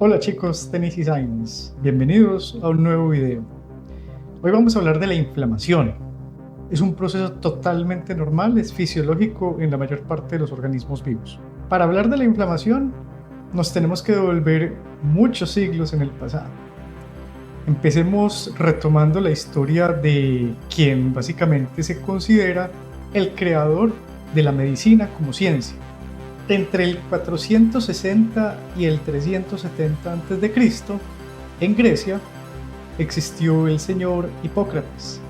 Hola chicos, Tenis y Science, bienvenidos a un nuevo video. Hoy vamos a hablar de la inflamación. Es un proceso totalmente normal, es fisiológico en la mayor parte de los organismos vivos. Para hablar de la inflamación, nos tenemos que devolver muchos siglos en el pasado. Empecemos retomando la historia de quien básicamente se considera el creador de la medicina como ciencia. Entre el 460 y el 370 a.C., en Grecia, existió el señor Hipócrates,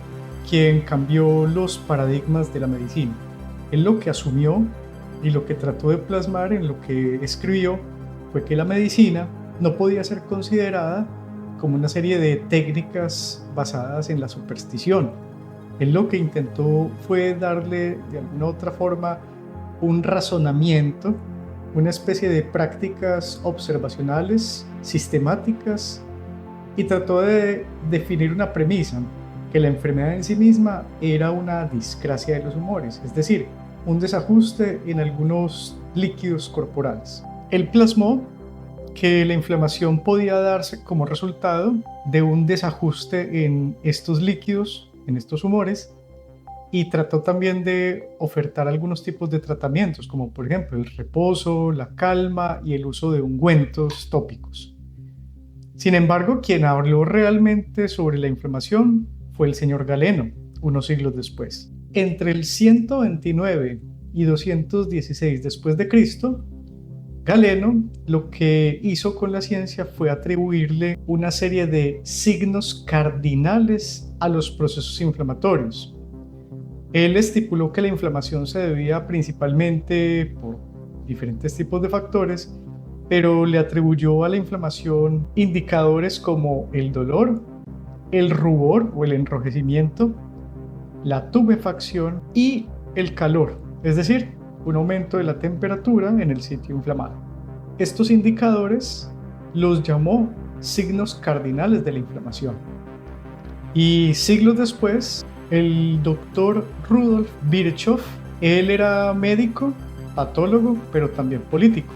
quien cambió los paradigmas de la medicina. Él lo que asumió y lo que trató de plasmar en lo que escribió fue que la medicina no podía ser considerada como una serie de técnicas basadas en la superstición. Él lo que intentó fue darle de alguna otra forma un razonamiento, una especie de prácticas observacionales, sistemáticas, y trató de definir una premisa, que la enfermedad en sí misma era una discrasia de los humores, es decir, un desajuste en algunos líquidos corporales. Él plasmó que la inflamación podía darse como resultado de un desajuste en estos líquidos, en estos humores, y trató también de ofertar algunos tipos de tratamientos, como por ejemplo el reposo, la calma y el uso de ungüentos tópicos. Sin embargo, quien habló realmente sobre la inflamación fue el señor Galeno, unos siglos después. Entre el 129 y 216 después de Cristo, Galeno lo que hizo con la ciencia fue atribuirle una serie de signos cardinales a los procesos inflamatorios. Él estipuló que la inflamación se debía principalmente por diferentes tipos de factores, pero le atribuyó a la inflamación indicadores como el dolor, el rubor o el enrojecimiento, la tumefacción y el calor, es decir, un aumento de la temperatura en el sitio inflamado. Estos indicadores los llamó signos cardinales de la inflamación. Y siglos después, el doctor Rudolf Virchow, él era médico, patólogo, pero también político,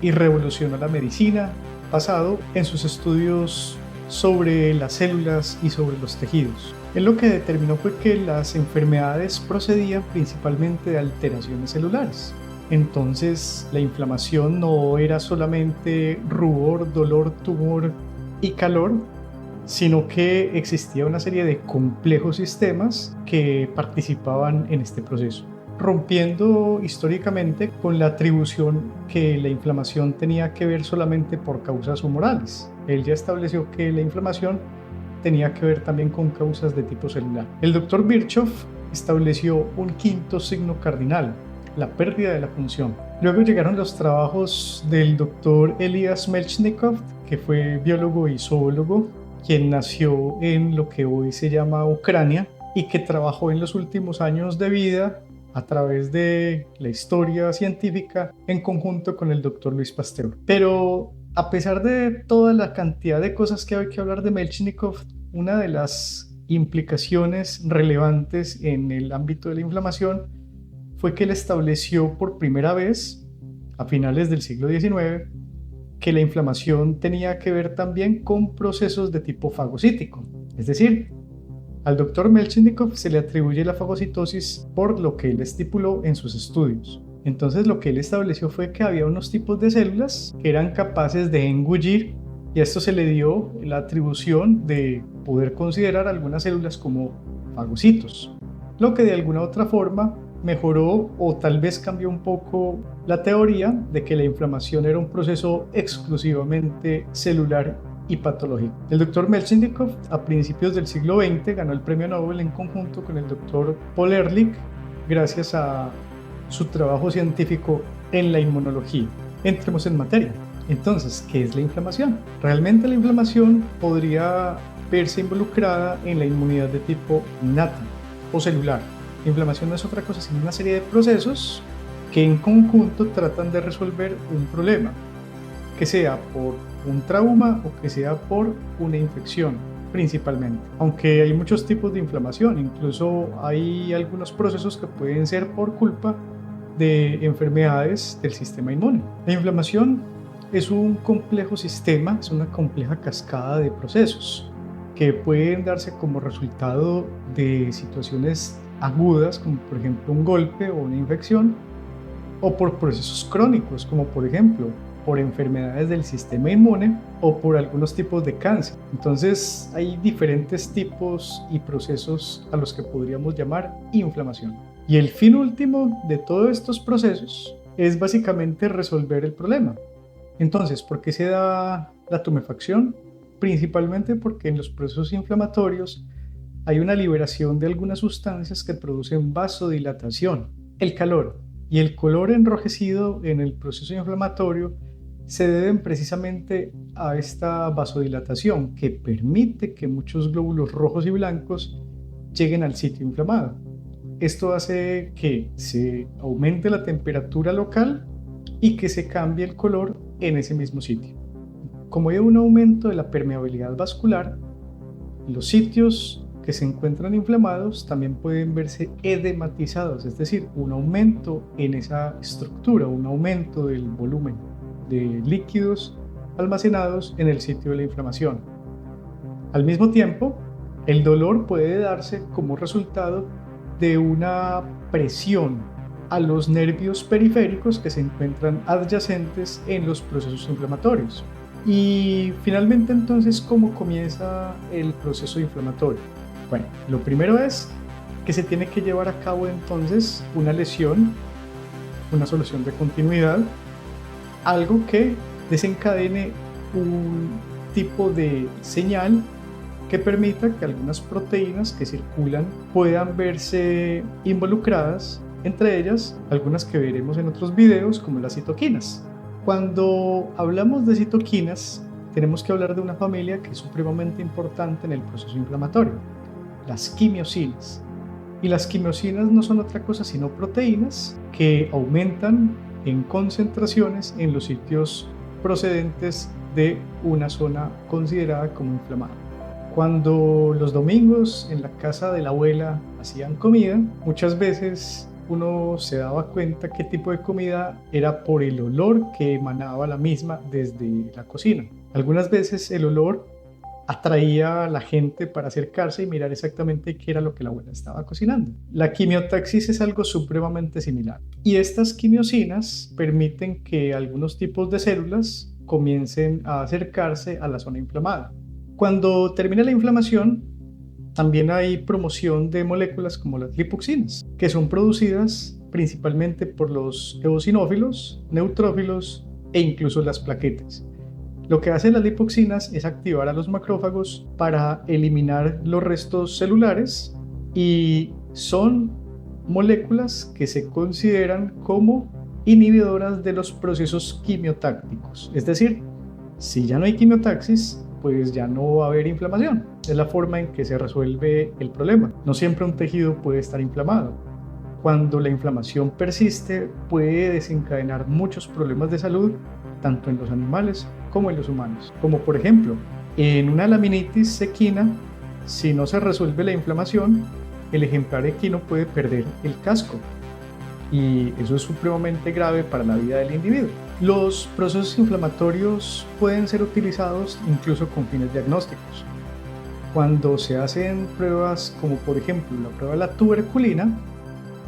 y revolucionó la medicina basado en sus estudios sobre las células y sobre los tejidos. Él lo que determinó fue que las enfermedades procedían principalmente de alteraciones celulares. Entonces, la inflamación no era solamente rubor, dolor, tumor y calor, sino que existía una serie de complejos sistemas que participaban en este proceso, rompiendo históricamente con la atribución que la inflamación tenía que ver solamente por causas humorales. Él ya estableció que la inflamación tenía que ver también con causas de tipo celular. El doctor Virchow estableció un quinto signo cardinal, la pérdida de la función. Luego llegaron los trabajos del doctor Elias Melchnikov, que fue biólogo y zoólogo, quien nació en lo que hoy se llama Ucrania y que trabajó en los últimos años de vida a través de la historia científica en conjunto con el doctor Luis Pasteur. Pero a pesar de toda la cantidad de cosas que hay que hablar de Melchnikov, una de las implicaciones relevantes en el ámbito de la inflamación fue que él estableció por primera vez, a finales del siglo XIX, que la inflamación tenía que ver también con procesos de tipo fagocítico. Es decir, al doctor Melchnikov se le atribuye la fagocitosis por lo que él estipuló en sus estudios. Entonces lo que él estableció fue que había unos tipos de células que eran capaces de engullir, y a esto se le dio la atribución de poder considerar algunas células como fagocitos, lo que de alguna otra forma mejoró o tal vez cambió un poco la teoría de que la inflamación era un proceso exclusivamente celular y patológico. El doctor Melchnikov a principios del siglo XX ganó el premio Nobel en conjunto con el doctor Paul Ehrlich gracias a su trabajo científico en la inmunología. Entremos en materia. Entonces, ¿qué es la inflamación? Realmente la inflamación podría verse involucrada en la inmunidad de tipo innata o celular. La inflamación no es otra cosa sino una serie de procesos que en conjunto tratan de resolver un problema, que sea por un trauma o que sea por una infección principalmente. Aunque hay muchos tipos de inflamación, incluso hay algunos procesos que pueden ser por culpa de enfermedades del sistema inmune. La inflamación es un complejo sistema, es una compleja cascada de procesos que pueden darse como resultado de situaciones agudas, como por ejemplo un golpe o una infección, o por procesos crónicos, como por ejemplo por enfermedades del sistema inmune o por algunos tipos de cáncer. Entonces hay diferentes tipos y procesos a los que podríamos llamar inflamación. Y el fin último de todos estos procesos es básicamente resolver el problema. Entonces, ¿por qué se da la tumefacción? Principalmente porque en los procesos inflamatorios hay una liberación de algunas sustancias que producen vasodilatación. El calor y el color enrojecido en el proceso inflamatorio se deben precisamente a esta vasodilatación que permite que muchos glóbulos rojos y blancos lleguen al sitio inflamado. Esto hace que se aumente la temperatura local y que se cambie el color en ese mismo sitio. Como hay un aumento de la permeabilidad vascular, los sitios que se encuentran inflamados también pueden verse edematizados, es decir, un aumento en esa estructura, un aumento del volumen de líquidos almacenados en el sitio de la inflamación. Al mismo tiempo, el dolor puede darse como resultado de una presión a los nervios periféricos que se encuentran adyacentes en los procesos inflamatorios. Y finalmente, entonces, ¿cómo comienza el proceso inflamatorio? Bueno, lo primero es que se tiene que llevar a cabo entonces una lesión, una solución de continuidad, algo que desencadene un tipo de señal que permita que algunas proteínas que circulan puedan verse involucradas, entre ellas algunas que veremos en otros videos como las citoquinas. Cuando hablamos de citoquinas, tenemos que hablar de una familia que es supremamente importante en el proceso inflamatorio, las quimiosinas. Y las quimiosinas no son otra cosa sino proteínas que aumentan en concentraciones en los sitios procedentes de una zona considerada como inflamada. Cuando los domingos en la casa de la abuela hacían comida, muchas veces uno se daba cuenta qué tipo de comida era por el olor que emanaba la misma desde la cocina. Algunas veces el olor atraía a la gente para acercarse y mirar exactamente qué era lo que la abuela estaba cocinando. La quimiotaxis es algo supremamente similar. Y estas quimiosinas permiten que algunos tipos de células comiencen a acercarse a la zona inflamada. Cuando termina la inflamación, también hay promoción de moléculas como las lipoxinas, que son producidas principalmente por los eosinófilos, neutrófilos e incluso las plaquetas. Lo que hacen las lipoxinas es activar a los macrófagos para eliminar los restos celulares y son moléculas que se consideran como inhibidoras de los procesos quimiotácticos. Es decir, si ya no hay quimiotaxis, pues ya no va a haber inflamación. Es la forma en que se resuelve el problema. No siempre un tejido puede estar inflamado. Cuando la inflamación persiste, puede desencadenar muchos problemas de salud, tanto en los animales como en los humanos. Como por ejemplo, en una laminitis equina, si no se resuelve la inflamación, el ejemplar equino puede perder el casco. Y eso es supremamente grave para la vida del individuo. Los procesos inflamatorios pueden ser utilizados incluso con fines diagnósticos. Cuando se hacen pruebas como por ejemplo la prueba de la tuberculina,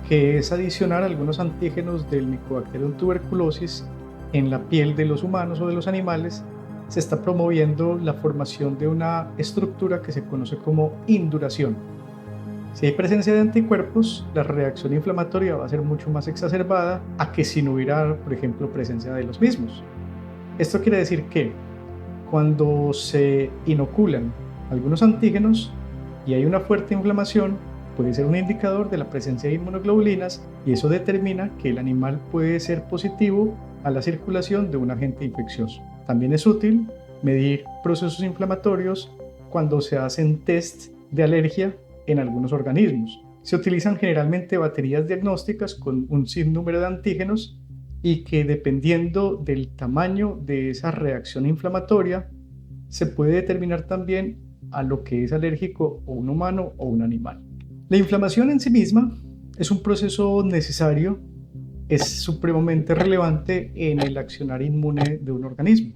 que es adicionar algunos antígenos del Mycobacterium tuberculosis en la piel de los humanos o de los animales, se está promoviendo la formación de una estructura que se conoce como induración. Si hay presencia de anticuerpos, la reacción inflamatoria va a ser mucho más exacerbada a que si no hubiera, por ejemplo, presencia de los mismos. Esto quiere decir que cuando se inoculan algunos antígenos y hay una fuerte inflamación, puede ser un indicador de la presencia de inmunoglobulinas y eso determina que el animal puede ser positivo a la circulación de un agente infeccioso. También es útil medir procesos inflamatorios cuando se hacen test de alergia en algunos organismos. Se utilizan generalmente baterías diagnósticas con un sinnúmero de antígenos y que dependiendo del tamaño de esa reacción inflamatoria se puede determinar también a lo que es alérgico o un humano o un animal. La inflamación en sí misma es un proceso necesario es supremamente relevante en el accionar inmune de un organismo.